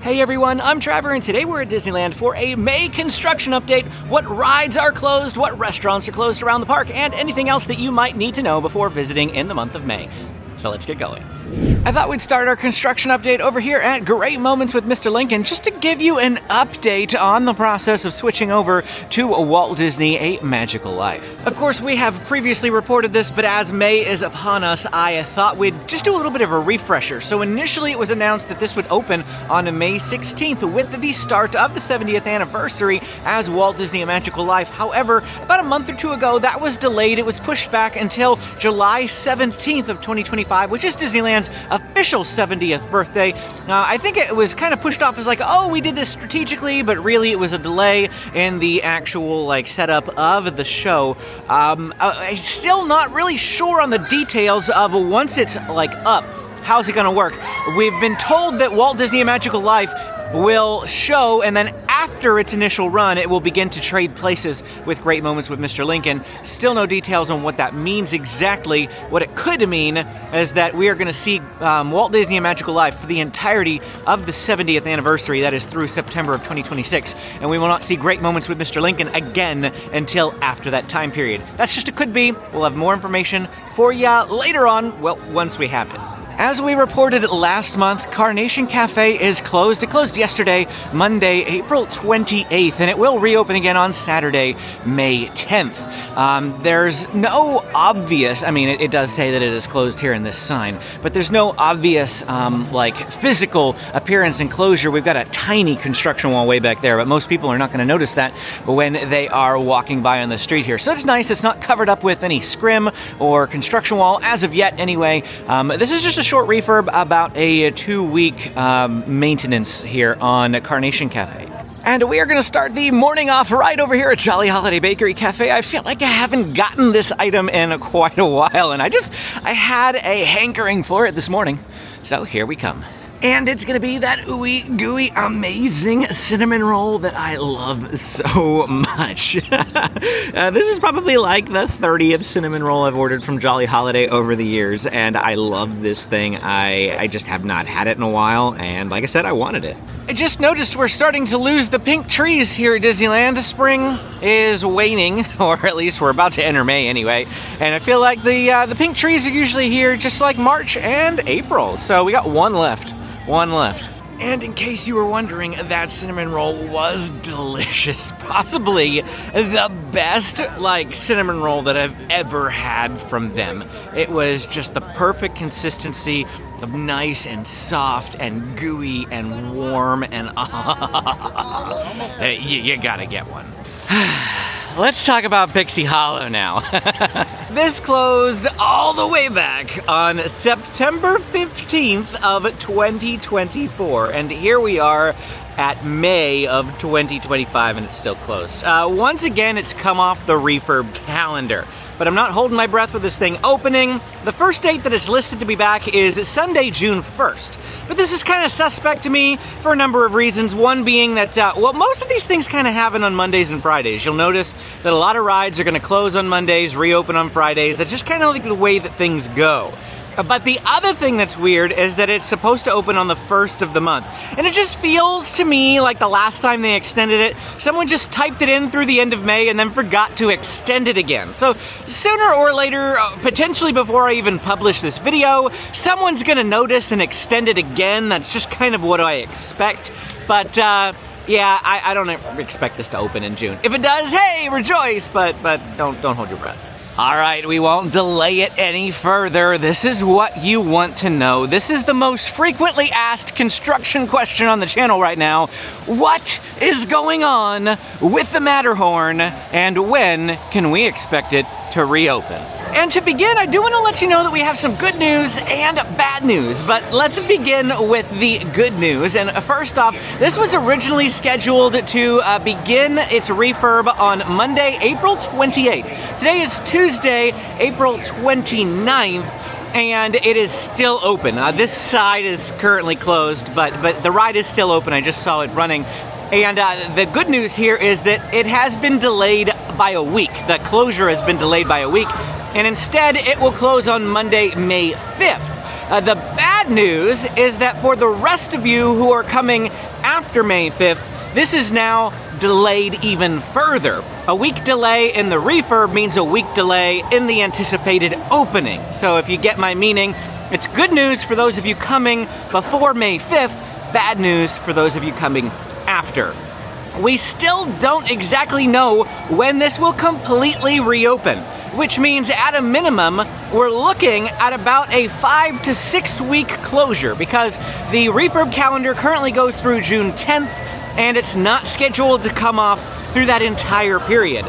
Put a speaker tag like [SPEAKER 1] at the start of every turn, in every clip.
[SPEAKER 1] Hey everyone, I'm Trevor, and today we're at Disneyland for a May construction update, what rides are closed, what restaurants are closed around the park, and anything else that you might need to know before visiting in the month of May. So let's get going. I thought we'd start our construction update over here at Great Moments with Mr. Lincoln just to give you an update on the process of switching over to Walt Disney A Magical Life. Of course, we have previously reported this, but as May is upon us, I thought we'd just do a little bit of a refresher. So initially it was announced that this would open on May 16th with the start of the 70th anniversary as Walt Disney A Magical Life. However, about a month or two ago, that was delayed. It was pushed back until July 17th of 2025, which is Disneyland's official 70th birthday. I think it was kind of pushed off as like, oh, we did this strategically, but really it was a delay in the actual setup of the show. I'm still not really sure on the details of once it's up, how's it gonna work? We've been told that Walt Disney A Magical Life will show, and then after its initial run, it will begin to trade places with Great Moments with Mr. Lincoln. Still no details on what that means exactly. What it could mean is that we are going to see Walt Disney A Magical Life for the entirety of the 70th anniversary, that is through September of 2026, and we will not see Great Moments with Mr. Lincoln again until after that time period. That's just a could be. We'll have more information for ya later on, well, once we have it. As we reported last month, Carnation Cafe is closed. It closed yesterday, Monday, April 28th, and it will reopen again on Saturday, May 10th. There's no obvious, it does say that it is closed here in this sign, but there's no obvious, physical appearance and closure. We've got a tiny construction wall way back there, but most people are not going to notice that when they are walking by on the street here. So it's nice. It's not covered up with any scrim or construction wall, as of yet anyway. This is just a short refurb, about a 2-week maintenance here on Carnation Cafe. And we are going to start the morning off right over here at Jolly Holiday Bakery Cafe. I feel like I haven't gotten this item in quite a while, and I had a hankering for it this morning. So here we come. And it's gonna be that ooey gooey amazing cinnamon roll that I love so much. This is probably like the 30th cinnamon roll I've ordered from Jolly Holiday over the years, and I love this thing. I just have not had it in a while, and like I said, I wanted it. I just noticed we're starting to lose the pink trees here at Disneyland. Spring is waning, or at least we're about to enter May anyway, and I feel like the pink trees are usually here just like March and April, so we got one left. And in case you were wondering, that cinnamon roll was delicious. Possibly the best, cinnamon roll that I've ever had from them. It was just the perfect consistency of nice and soft and gooey and warm and you gotta get one. Let's talk about Pixie Hollow now. This closed all the way back on September 15th of 2024, and here we are at May of 2025, and it's still closed. Once again, it's come off the refurb calendar, but I'm not holding my breath with this thing opening. The first date that it's listed to be back is Sunday, June 1st. But this is kind of suspect to me for a number of reasons. One being that, most of these things kind of happen on Mondays and Fridays. You'll notice that a lot of rides are going to close on Mondays, reopen on Fridays. That's just kind of like the way that things go. But the other thing that's weird is that it's supposed to open on the 1st of the month. And it just feels to me like the last time they extended it, someone just typed it in through the end of May and then forgot to extend it again. So sooner or later, potentially before I even publish this video, someone's gonna notice and extend it again. That's just kind of what I expect. But yeah, I don't expect this to open in June. If it does, hey, rejoice, but don't hold your breath. All right, we won't delay it any further. This is what you want to know. This is the most frequently asked construction question on the channel right now. What is going on with the Matterhorn, and when can we expect it to reopen? And to begin, I do want to let you know that we have some good news and bad news, but let's begin with the good news. And first off, this was originally scheduled to begin its refurb on Monday, April 28th. Today is Tuesday, April 29th. And it is still open. This side is currently closed, but the ride is still open. I just saw it running. And the good news here is that it has been delayed by a week. The closure has been delayed by a week, and instead it will close on Monday, May 5th. The bad news is that for the rest of you who are coming after May 5th, this is now delayed even further. A week delay in the refurb means a week delay in the anticipated opening. So if you get my meaning, it's good news for those of you coming before May 5th, bad news for those of you coming after. We still don't exactly know when this will completely reopen, which means at a minimum, we're looking at about a 5 to 6 week closure because the refurb calendar currently goes through June 10th and it's not scheduled to come off through that entire period.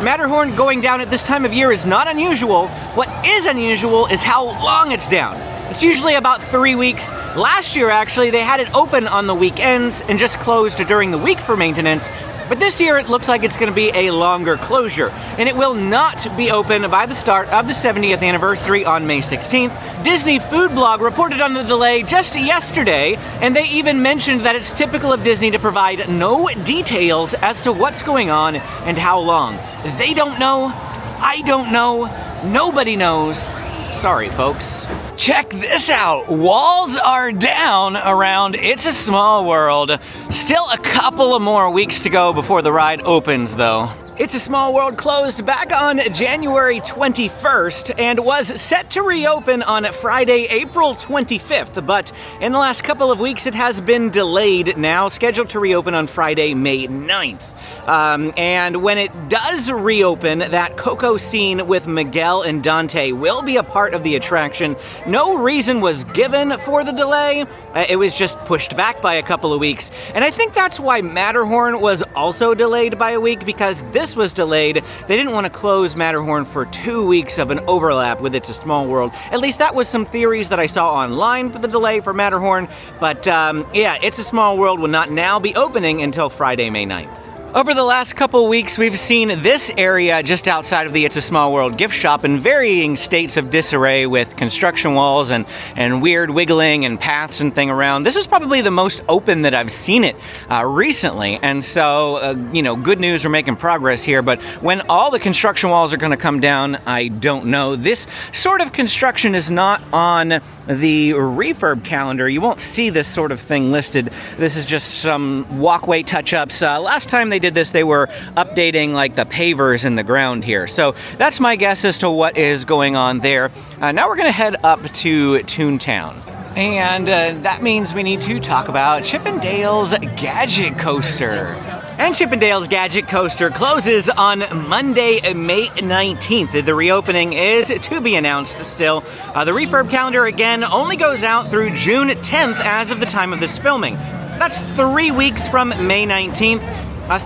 [SPEAKER 1] Matterhorn going down at this time of year is not unusual. What is unusual is how long it's down. It's usually about 3 weeks. Last year, actually, they had it open on the weekends and just closed during the week for maintenance. But this year, it looks like it's going to be a longer closure, and it will not be open by the start of the 70th anniversary on May 16th. Disney Food Blog reported on the delay just yesterday, and they even mentioned that it's typical of Disney to provide no details as to what's going on and how long. They don't know, I don't know, nobody knows. Sorry, folks. Check this out. Walls are down around It's a Small World. Still a couple of more weeks to go before the ride opens, though. It's a Small World closed back on January 21st and was set to reopen on Friday, April 25th, but in the last couple of weeks it has been delayed now, scheduled to reopen on Friday, May 9th. And when it does reopen, that Coco scene with Miguel and Dante will be a part of the attraction. No reason was given for the delay. It was just pushed back by a couple of weeks. And I think that's why Matterhorn was also delayed by a week, because this was delayed. They didn't want to close Matterhorn for 2 weeks of an overlap with It's a Small World. At least that was some theories that I saw online for the delay for Matterhorn. But yeah, It's a Small World will not now be opening until Friday, May 9th. Over the last couple weeks, we've seen this area just outside of the It's a Small World gift shop in varying states of disarray with construction walls and weird wiggling and paths and thing around. This is probably the most open that I've seen it recently. And so, you know, good news, we're making progress here. But when all the construction walls are going to come down, I don't know. This sort of construction is not on the refurb calendar. You won't see this sort of thing listed. This is just some walkway touch-ups. Last time they did this, they were updating like the pavers in the ground here. So that's my guess as to what is going on there. Now we're going to head up to Toontown. And that means we need to talk about Chip 'n Dale's Gadget Coaster. And Chip 'n Dale's Gadget Coaster closes on Monday, May 19th. The reopening is to be announced still. The refurb calendar, again, only goes out through June 10th as of the time of this filming. That's 3 weeks from May 19th.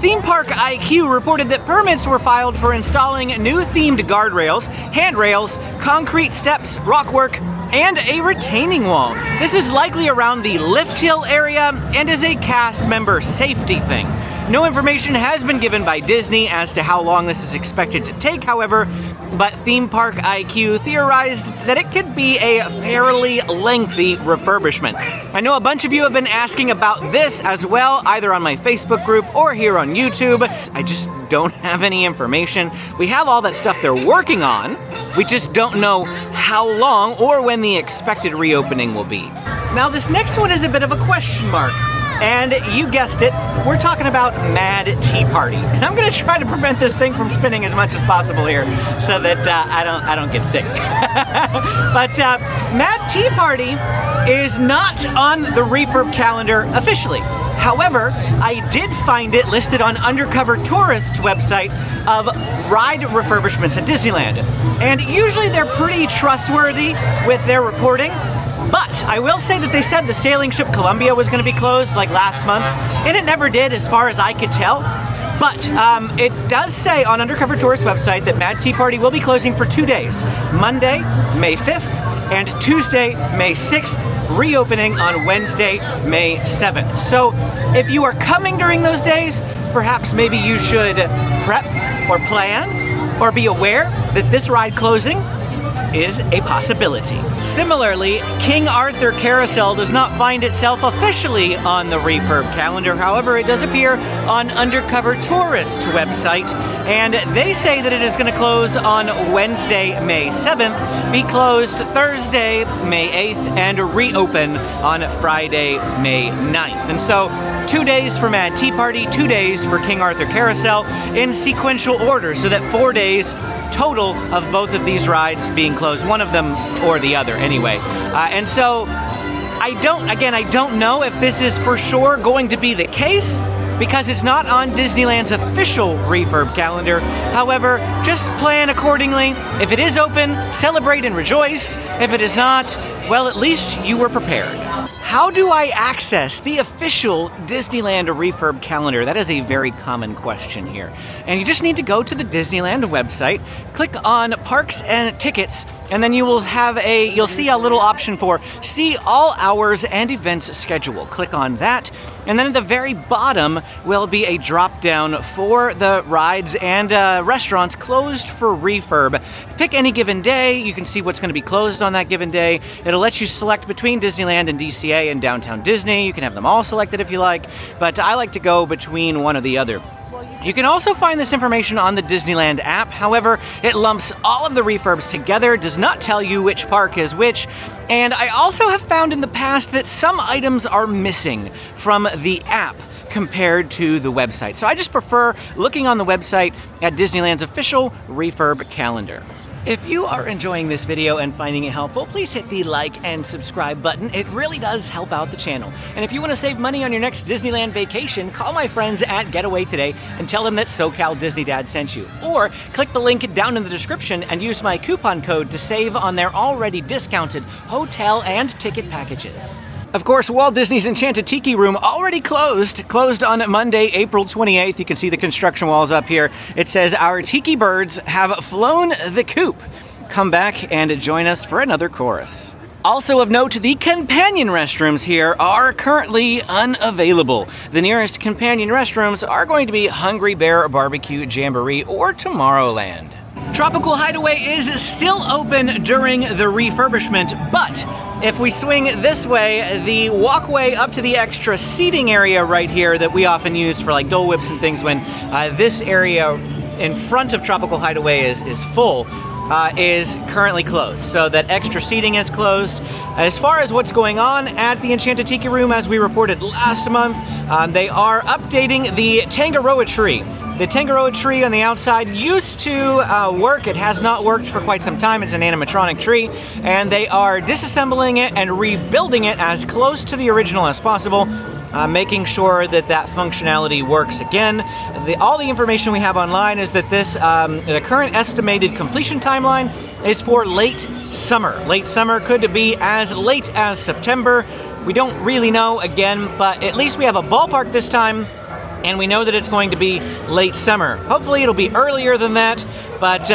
[SPEAKER 1] Theme Park IQ reported that permits were filed for installing new themed guardrails, handrails, concrete steps, rockwork, and a retaining wall. This is likely around the lift hill area and is a cast member safety thing. No information has been given by Disney as to how long this is expected to take, however, but Theme Park IQ theorized that it could be a fairly lengthy refurbishment. I know a bunch of you have been asking about this as well, either on my Facebook group or here on YouTube. I just don't have any information. We have all that stuff they're working on. We just don't know how long or when the expected reopening will be. Now, this next one is a bit of a question mark. And you guessed it, we're talking about Mad Tea Party. And I'm gonna try to prevent this thing from spinning as much as possible here so that I don't get sick. But Mad Tea Party is not on the refurb calendar officially. However, I did find it listed on Undercover Tourist's website of ride refurbishments at Disneyland. And usually they're pretty trustworthy with their reporting. But I will say that they said the sailing ship Columbia was going to be closed like last month, and it never did as far as I could tell. But it does say on Undercover Tourist website that Mad Tea Party will be closing for 2 days. Monday, May 5th, and Tuesday, May 6th, reopening on Wednesday, May 7th. So if you are coming during those days, perhaps maybe you should prep or plan or be aware that this ride closing is a possibility. Similarly, King Arthur Carousel does not find itself officially on the refurb calendar. However, it does appear on Undercover Tourist's website, and they say that it is going to close on Wednesday, May 7th, be closed Thursday, May 8th, and reopen on Friday, May 9th. And so, 2 days for Mad Tea Party, 2 days for King Arthur Carousel in sequential order, so that 4 days total of both of these rides being closed, one of them or the other anyway. And so I don't know if this is for sure going to be the case, because it's not on Disneyland's official refurb calendar. However, just plan accordingly. If it is open, celebrate and rejoice. If it is not, well, at least you were prepared. How do I access the official Disneyland refurb calendar? That is a very common question here. And you just need to go to the Disneyland website, click on Parks and Tickets, and then you'll see a little option for See All Hours and Events Schedule. Click on that, and then at the very bottom will be a drop down for the rides and restaurants closed for refurb. Pick any given day. You can see what's going to be closed on that given day. It'll let you select between Disneyland and DCA and Downtown Disney. You can have them all selected if you like, but I like to go between one or the other. You can also find this information on the Disneyland app. However, it lumps all of the refurbs together, does not tell you which park is which, and I also have found in the past that some items are missing from the app compared to the website. So I just prefer looking on the website at Disneyland's official refurb calendar. If you are enjoying this video and finding it helpful, please hit the like and subscribe button. It really does help out the channel. And if you want to save money on your next Disneyland vacation, call my friends at Getaway Today and tell them that SoCal Disney Dad sent you. Or click the link down in the description and use my coupon code to save on their already discounted hotel and ticket packages. Of course, Walt Disney's Enchanted Tiki Room already closed on Monday, April 28th. You can see the construction walls up here. It says, "Our tiki birds have flown the coop. Come back and join us for another chorus." Also of note, the companion restrooms here are currently unavailable. The nearest companion restrooms are going to be Hungry Bear Barbecue Jamboree or Tomorrowland. Tropical Hideway is still open during the refurbishment, but if we swing this way, the walkway up to the extra seating area right here that we often use for like Dole Whips and things when this area in front of Tropical Hideway is full, is currently closed. So that extra seating is closed. As far as what's going on at the Enchanted Tiki Room, as we reported last month, they are updating the Tangaroa tree. The Tangaroa tree on the outside used to work. It has not worked for quite some time. It's an animatronic tree, and they are disassembling it and rebuilding it as close to the original as possible, making sure that that functionality works again. All the information we have online is that this, the current estimated completion timeline is for late summer. Late summer could be as late as September. We don't really know again, but at least we have a ballpark this time, and we know that it's going to be late summer. Hopefully it'll be earlier than that, but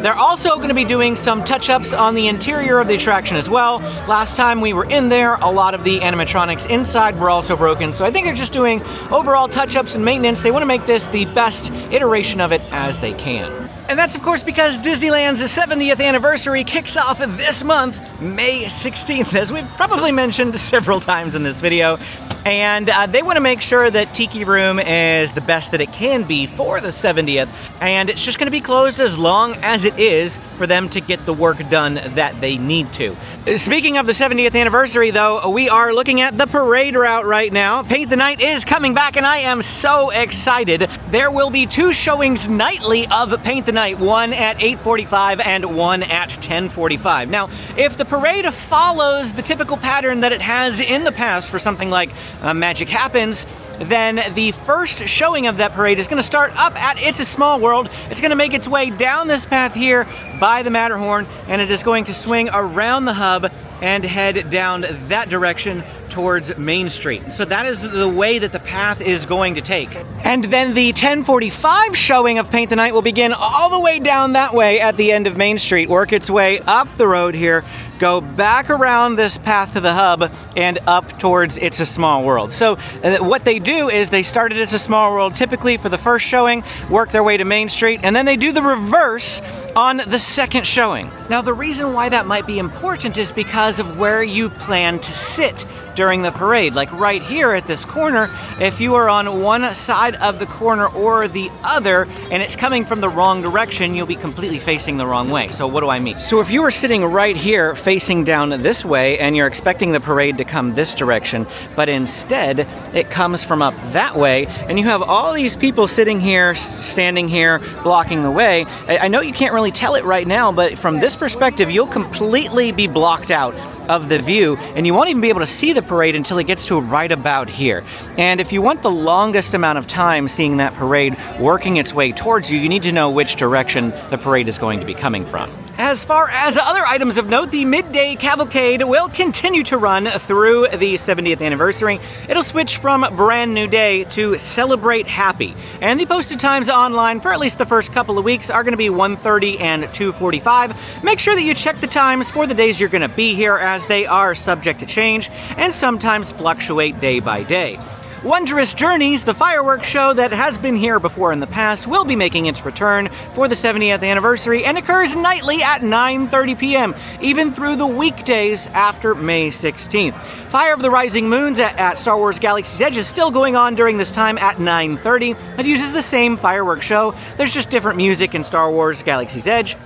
[SPEAKER 1] they're also going to be doing some touch-ups on the interior of the attraction as well. Last time we were in there, a lot of the animatronics inside were also broken, so I think they're just doing overall touch-ups and maintenance. They want to make this the best iteration of it as they can. And that's of course because Disneyland's 70th anniversary kicks off this month, May 16th, as we've probably mentioned several times in this video. And they want to make sure that Tiki Room is the best that it can be for the 70th, and it's just going to be closed as long as it is for them to get the work done that they need to. Speaking of the 70th anniversary though, we are looking at the parade route right now. Paint the Night is coming back and I am so excited. There will be 2 showings nightly of Paint the Night, one at 8:45 and one at 10:45. Now, if the parade follows the typical pattern that it has in the past for something like Magic Happens, then the first showing of that parade is going to start up at It's a Small World. It's going to make its way down this path here by the Matterhorn, and it is going to swing around the hub and head down that direction towards Main Street. So that is the way that the path is going to take. And then the 10:45 showing of Paint the Night will begin all the way down that way at the end of Main Street, work its way up the road here, go back around this path to the hub, and up towards It's a Small World. So what they do is they start at It's a Small World typically for the first showing, work their way to Main Street, and then they do the reverse on the second showing. Now, the reason why that might be important is because of where you plan to sit during the parade. Like right here at this corner, if you are on one side of the corner or the other, and it's coming from the wrong direction, you'll be completely facing the wrong way. So what do I mean? So if you were sitting right here facing down this way, and you're expecting the parade to come this direction, but instead it comes from up that way, and you have all these people sitting here, standing here, blocking the way. I know you can't really tell it right now, but from this perspective, you'll completely be blocked out of the view, and you won't even be able to see the parade until it gets to right about here. And if you want the longest amount of time seeing that parade working its way towards you, you need to know which direction the parade is going to be coming from. As far as other items of note, the midday cavalcade will continue to run through the 70th anniversary. It'll switch from Brand New Day to Celebrate Happy. And the posted times online for at least the first couple of weeks are going to be 1:30 and 2:45. Make sure that you check the times for the days you're going to be here, as they are subject to change and sometimes fluctuate day by day. Wondrous Journeys, the fireworks show that has been here before in the past, will be making its return for the 70th anniversary and occurs nightly at 9:30 p.m., even through the weekdays after May 16th. Fire of the Rising Moons at Star Wars Galaxy's Edge is still going on during this time at 9:30. It uses the same fireworks show. There's just different music in Star Wars Galaxy's Edge.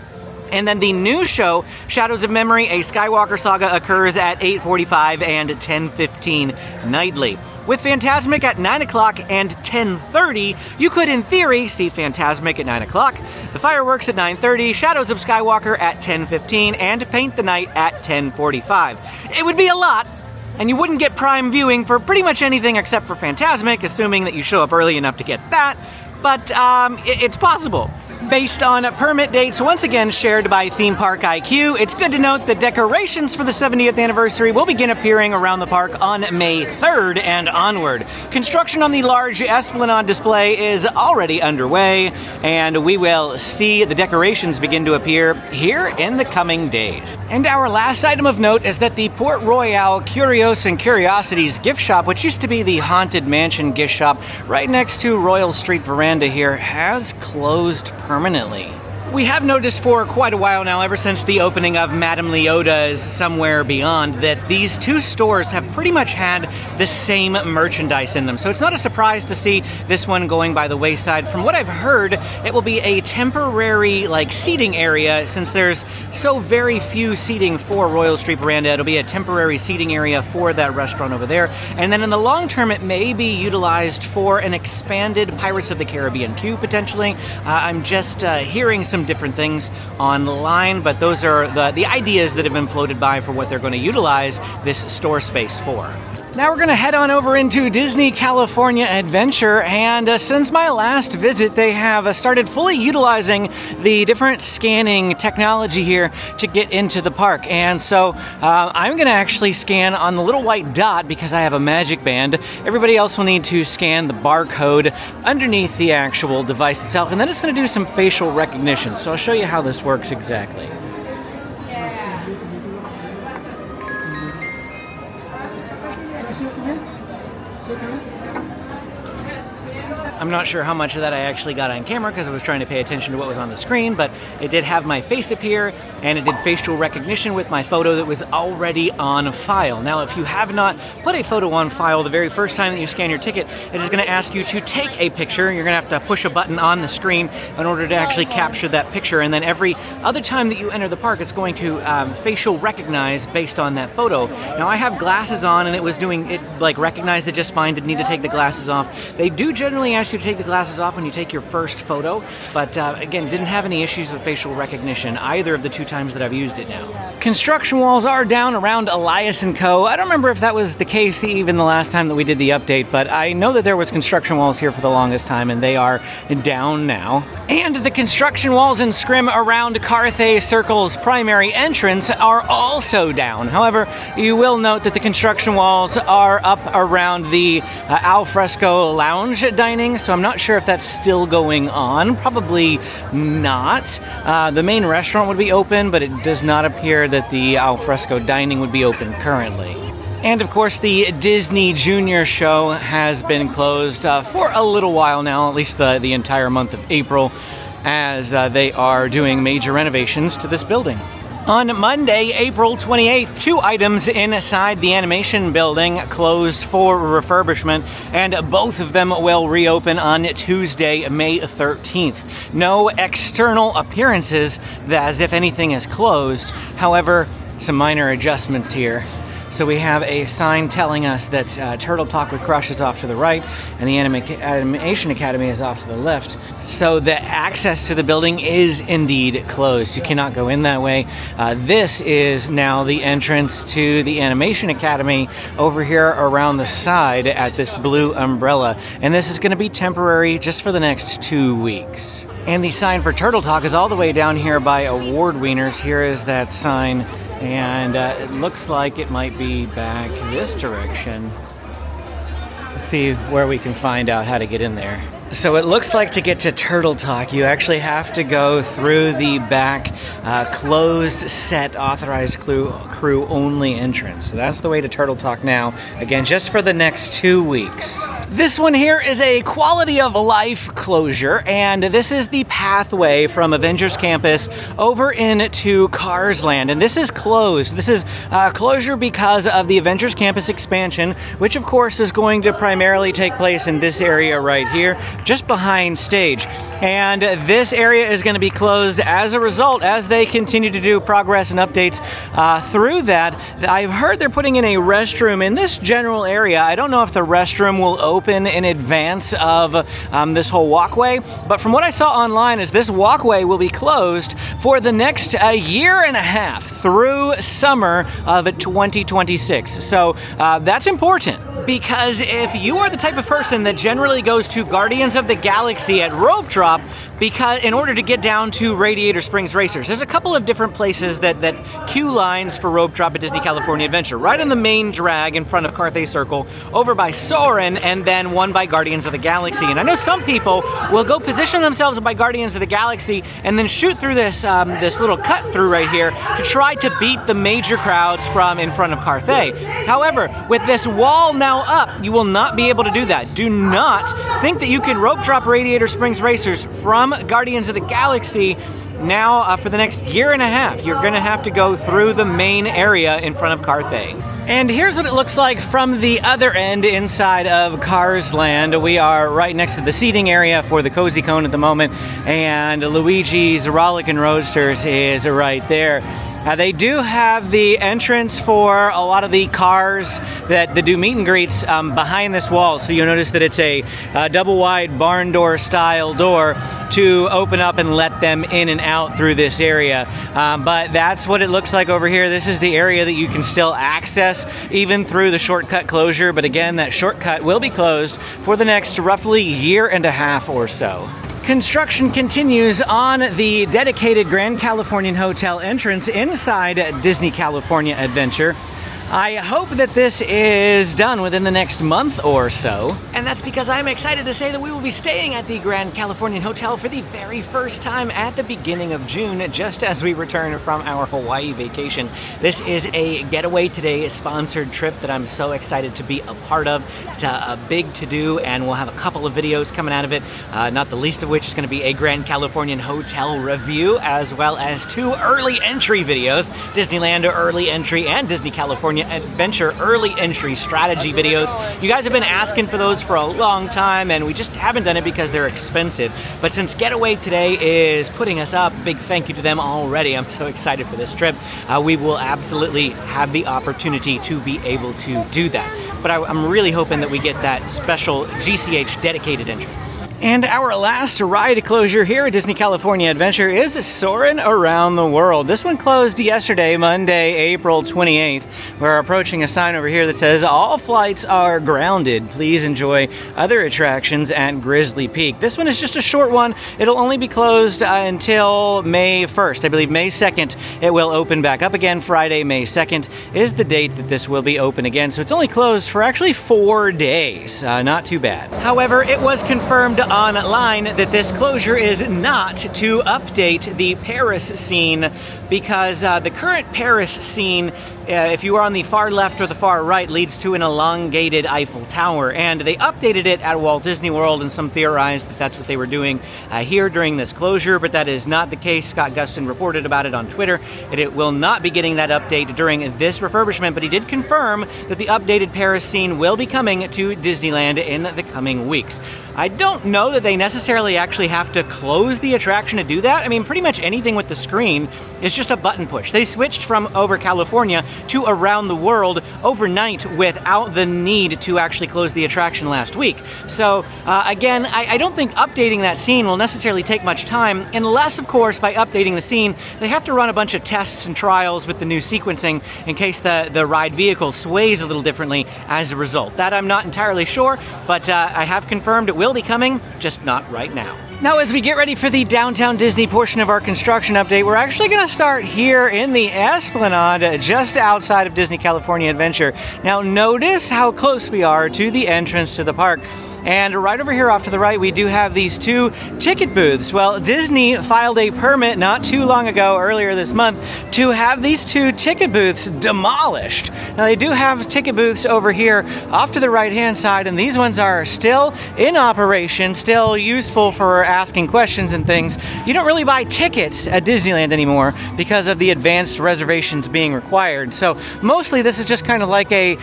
[SPEAKER 1] And then the new show, Shadows of Memory, A Skywalker Saga, occurs at 8:45 and 10:15 nightly. With Fantasmic at 9 o'clock and 10:30, you could, in theory, see Fantasmic at 9 o'clock, the fireworks at 9:30, Shadows of Skywalker at 10:15, and Paint the Night at 10:45. It would be a lot, and you wouldn't get prime viewing for pretty much anything except for Fantasmic, assuming that you show up early enough to get that, but it's possible. Based on permit dates, once again shared by Theme Park IQ, it's good to note that decorations for the 70th anniversary will begin appearing around the park on May 3rd and onward. Construction on the large Esplanade display is already underway, and we will see the decorations begin to appear here in the coming days. And our last item of note is that the Port Royale Curios and Curiosities gift shop, which used to be the Haunted Mansion gift shop right next to Royal Street Veranda here, has closed permanently. We have noticed for quite a while now, ever since the opening of Madame Leota's Somewhere Beyond, that these two stores have pretty much had the same merchandise in them. So it's not a surprise to see this one going by the wayside. From what I've heard, it will be a temporary seating area, since there's so very few seating for Royal Street Veranda. It'll be a temporary seating area for that restaurant over there. And then in the long term, it may be utilized for an expanded Pirates of the Caribbean queue, potentially. I'm just hearing some different things online, but those are the ideas that have been floated by for what they're going to utilize this store space for. Now we're going to head on over into Disney California Adventure, and since my last visit, they have started fully utilizing the different scanning technology here to get into the park. And so I'm going to actually scan on the little white dot because I have a magic band. Everybody else will need to scan the barcode underneath the actual device itself, and then it's going to do some facial recognition. So I'll show you how this works exactly. I'm not sure how much of that I actually got on camera because I was trying to pay attention to what was on the screen, but it did have my face appear, and it did facial recognition with my photo that was already on file. Now, if you have not put a photo on file the very first time that you scan your ticket, it is going to ask you to take a picture. You're going to have to push a button on the screen in order to actually capture that picture, and then every other time that you enter the park, it's going to facial recognize based on that photo. Now, I have glasses on, and it was doing it, recognized it just fine, didn't need to take the glasses off. They do generally ask you to take the glasses off when you take your first photo, but again, didn't have any issues with facial recognition either of the two times that I've used it now. Construction walls are down around Elias & Co. I don't remember if that was the case even the last time that we did the update, but I know that there was construction walls here for the longest time, and they are down now. And the construction walls in Scrim around Carthay Circle's primary entrance are also down. However, you will note that the construction walls are up around the al fresco lounge dining, so I'm not sure if that's still going on. Probably not. The main restaurant would be open, but it does not appear that the al fresco dining would be open currently. And of course, the Disney Junior show has been closed for a little while now, at least the entire month of April, as they are doing major renovations to this building. On Monday, April 28th, 2 items inside the animation building closed for refurbishment, and both of them will reopen on Tuesday, May 13th. No external appearances as if anything is closed. However, some minor adjustments here. So we have a sign telling us that Turtle Talk with Crush is off to the right and the Animation Academy is off to the left. So the access to the building is indeed closed. You cannot go in that way. This is now the entrance to the Animation Academy over here around the side at this blue umbrella. And this is going to be temporary just for the next 2 weeks. And the sign for Turtle Talk is all the way down here by Award Wieners. Here is that sign. And it looks like it might be back this direction. Let's see where we can find out how to get in there. So it looks like to get to Turtle Talk, you actually have to go through the back closed set authorized crew only entrance. So that's the way to Turtle Talk now. Again, just for the next 2 weeks. This one here is a quality of life closure, and this is the pathway from Avengers Campus over into Cars Land, and this is closed. This is closure because of the Avengers Campus expansion, which of course is going to primarily take place in this area right here, just behind stage. And this area is going to be closed as a result as they continue to do progress and updates through that. I've heard they're putting in a restroom in this general area. I don't know if the restroom will open in advance of this whole walkway, but from what I saw online is this walkway will be closed for the next year and a half through summer of 2026. So that's important, because if you are the type of person that generally goes to Guardians of the Galaxy at Rope Drop, because in order to get down to Radiator Springs Racers, there's a couple of different places that queue lines for Rope Drop at Disney California Adventure. Right on the main drag in front of Carthay Circle, over by Soaring, and then one by Guardians of the Galaxy. And I know some people will go position themselves by Guardians of the Galaxy and then shoot through this this little cut through right here to try to beat the major crowds from in front of Carthay. However, with this wall now up, you will not be able to do that. Do not think that you can Rope Drop Radiator Springs Racers from Guardians of the Galaxy now for the next year and a half. You're going to have to go through the main area in front of Carthay. And here's what it looks like from the other end inside of Cars Land. We are right next to the seating area for the Cozy Cone at the moment, and Luigi's Rollickin' Roadsters is right there. They do have the entrance for a lot of the cars that do meet and greets behind this wall. So you'll notice that it's a double wide barn door style door to open up and let them in and out through this area. But that's what it looks like over here. This is the area that you can still access even through the shortcut closure. But again, that shortcut will be closed for the next roughly year and a half or so. Construction continues on the dedicated Grand Californian Hotel entrance inside Disney California Adventure. I hope that this is done within the next month or so. And that's because I'm excited to say that we will be staying at the Grand Californian Hotel for the very first time at the beginning of June, just as we return from our Hawaii vacation. This is a Getaway Today sponsored trip that I'm so excited to be a part of. It's a big to-do, and we'll have a couple of videos coming out of it, not the least of which is going to be a Grand Californian Hotel review, as well as 2 early entry videos, Disneyland early entry and Disney California Adventure early entry strategy videos. You guys have been asking for those for a long time, and we just haven't done it because they're expensive. But since Getaway Today is putting us up, big thank you to them already. I'm so excited for this trip. We will absolutely have the opportunity to be able to do that. But I'm really hoping that we get that special GCH dedicated entrance. And our last ride closure here at Disney California Adventure is Soaring Around the World. This one closed yesterday, Monday, April 28th. We're approaching a sign over here that says, all flights are grounded. Please enjoy other attractions at Grizzly Peak. This one is just a short one. It'll only be closed until May 1st. I believe May 2nd it will open back up again. Friday, May 2nd is the date that this will be open again. So it's only closed for actually 4 days. Not too bad. However, it was confirmed online that this closure is not to update the Paris scene, because the current Paris scene, if you are on the far left or the far right, leads to an elongated Eiffel Tower, and they updated it at Walt Disney World, and some theorized that that's what they were doing here during this closure, but that is not the case. Scott Gustin reported about it on Twitter, and it will not be getting that update during this refurbishment, but he did confirm that the updated Paris scene will be coming to Disneyland in the coming weeks. I don't know that they necessarily actually have to close the attraction to do that. I mean, pretty much anything with the screen is just a button push. They switched from over California to around the world overnight without the need to actually close the attraction last week. So again, I don't think updating that scene will necessarily take much time, unless, of course, by updating the scene, they have to run a bunch of tests and trials with the new sequencing in case the ride vehicle sways a little differently as a result. That I'm not entirely sure, but I have confirmed it will be coming, just not right now. Now, as we get ready for the Downtown Disney portion of our construction update, we're actually going to start here in the Esplanade, just outside of Disney California Adventure. Now, notice how close we are to the entrance to the park. And right over here off to the right, we do have these two ticket booths. Well, Disney filed a permit not too long ago, earlier this month, to have these two ticket booths demolished. Now, they do have ticket booths over here off to the right-hand side, and these ones are still in operation, still useful for asking questions and things. You don't really buy tickets at Disneyland anymore because of the advanced reservations being required. So mostly this is just kind of like a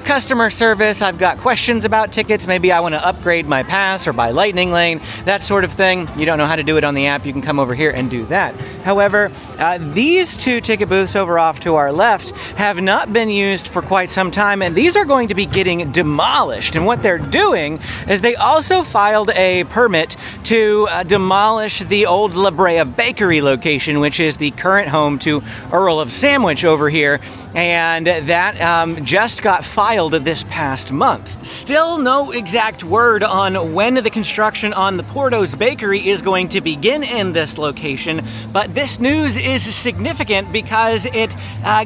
[SPEAKER 1] customer service. I've got questions about tickets. Maybe I want to upgrade my pass or buy Lightning Lane, that sort of thing. You don't know how to do it on the app, you can come over here and do that. However, these two ticket booths over off to our left have not been used for quite some time, and these are going to be getting demolished. And what they're doing is they also filed a permit to demolish the old La Brea Bakery location, which is the current home to Earl of Sandwich over here, and that just got filed this past month. Still no exact word on when the construction on the Portos Bakery is going to begin in this location, but this news is significant because it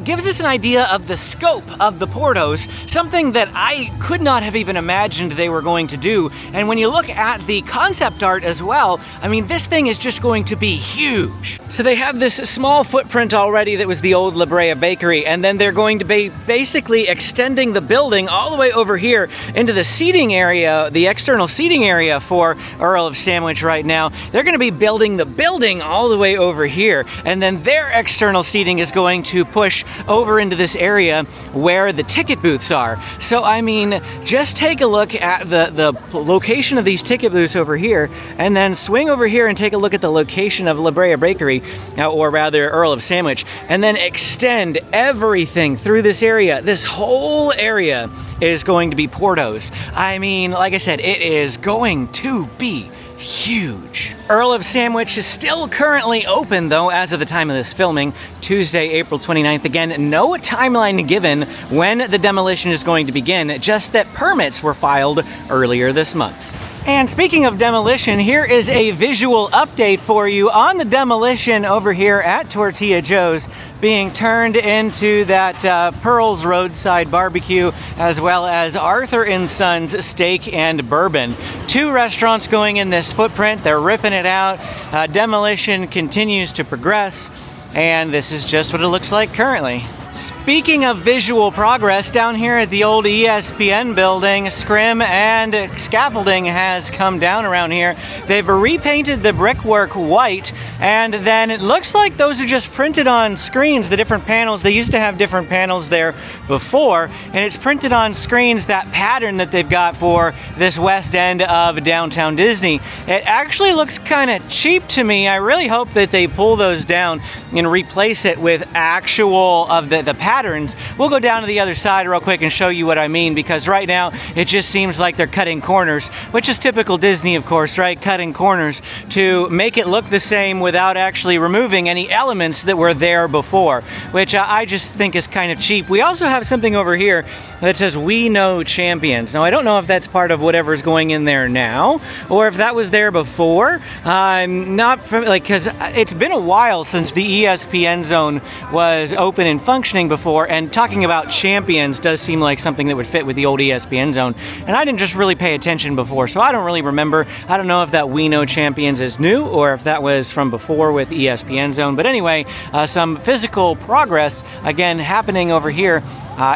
[SPEAKER 1] gives us an idea of the scope of the Portos, something that I could not have even imagined they were going to do. And when you look at the concept art as well, I mean, this thing is just going to be huge. So they have this small footprint already that was the old La Brea Bakery, and then they're going to be basically extending the building all the way over here into the seating area, the external seating area for Earl of Sandwich right now. They're going to be building the building all the way over here, and then their external seating is going to push over into this area where the ticket booths are. So I mean, just take a look at the location of these ticket booths over here, and then swing over here and take a look at the location of La Brea Bakery, or rather Earl of Sandwich, and then extend everything through this area. This whole area is going to be Portos. I mean, like I said, it is going to be huge. Earl of Sandwich is still currently open, though, as of the time of this filming, Tuesday, April 29th. Again, no timeline given when the demolition is going to begin, just that permits were filed earlier this month. And speaking of demolition, here is a visual update for you on the demolition over here at Tortilla Joe's, being turned into that Pearl's Roadside Barbecue, as well as Arthur & Sons Steak and Bourbon. Two restaurants going in this footprint. They're ripping it out. Demolition continues to progress, and this is just what it looks like currently. Speaking of visual progress, down here at the old ESPN building, scrim and scaffolding has come down around here. They've repainted the brickwork white, and then it looks like those are just printed on screens, the different panels. They used to have different panels there before, and it's printed on screens, that pattern that they've got for this west end of downtown Disney. It actually looks kind of cheap to me. I really hope that they pull those down and replace it with actual of the patterns. We'll go down to the other side real quick and show you what I mean, because right now it just seems like they're cutting corners, which is typical Disney, of course, right? Cutting corners to make it look the same without actually removing any elements that were there before, which I just think is kind of cheap. We also have something over here that says "We Know Champions." Now, I don't know if that's part of whatever's going in there now, or if that was there before. I'm not from, like, because it's been a while since the ESPN zone was open and functioning before before, and talking about Champions does seem like something that would fit with the old ESPN zone, and I didn't just really pay attention before, so I don't really remember. I don't know if that We Know Champions is new or if that was from before with ESPN zone, but anyway, some physical progress again happening over here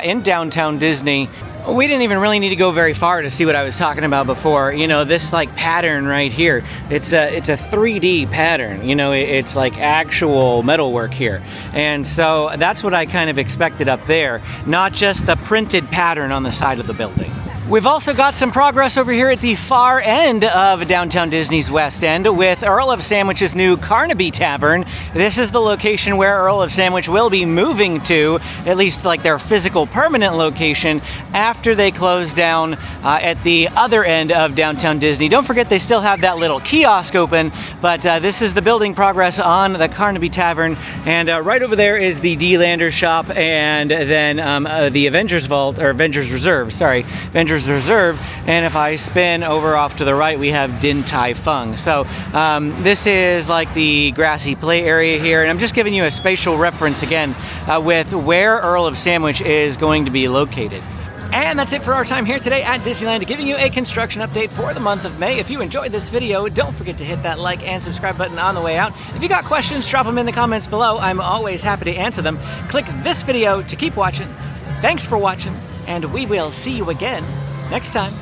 [SPEAKER 1] in downtown Disney. We didn't even really need to go very far to see what I was talking about before. You know, this like pattern right here, it's a 3D pattern. You know, it's like actual metalwork here. And so that's what I kind of expected up there, not just the printed pattern on the side of the building. We've also got some progress over here at the far end of downtown Disney's West End with Earl of Sandwich's new Carnaby Tavern. This is the location where Earl of Sandwich will be moving to, at least like their physical permanent location, after they close down at the other end of downtown Disney. Don't forget they still have that little kiosk open, but this is the building progress on the Carnaby Tavern. And right over there is the D-Lander shop, and then the Avengers Vault, or Avengers Reserve, sorry, Avengers Reserve, and if I spin over off to the right, we have Din Tai Fung. So this is like the grassy play area here, and I'm just giving you a spatial reference again with where Earl of Sandwich is going to be located. And that's it for our time here today at Disneyland, giving you a construction update for the month of May. If you enjoyed this video, don't forget to hit that like and subscribe button on the way out. If you got questions, drop them in the comments below. I'm always happy to answer them. Click this video to keep watching. Thanks for watching, and we will see you again next time.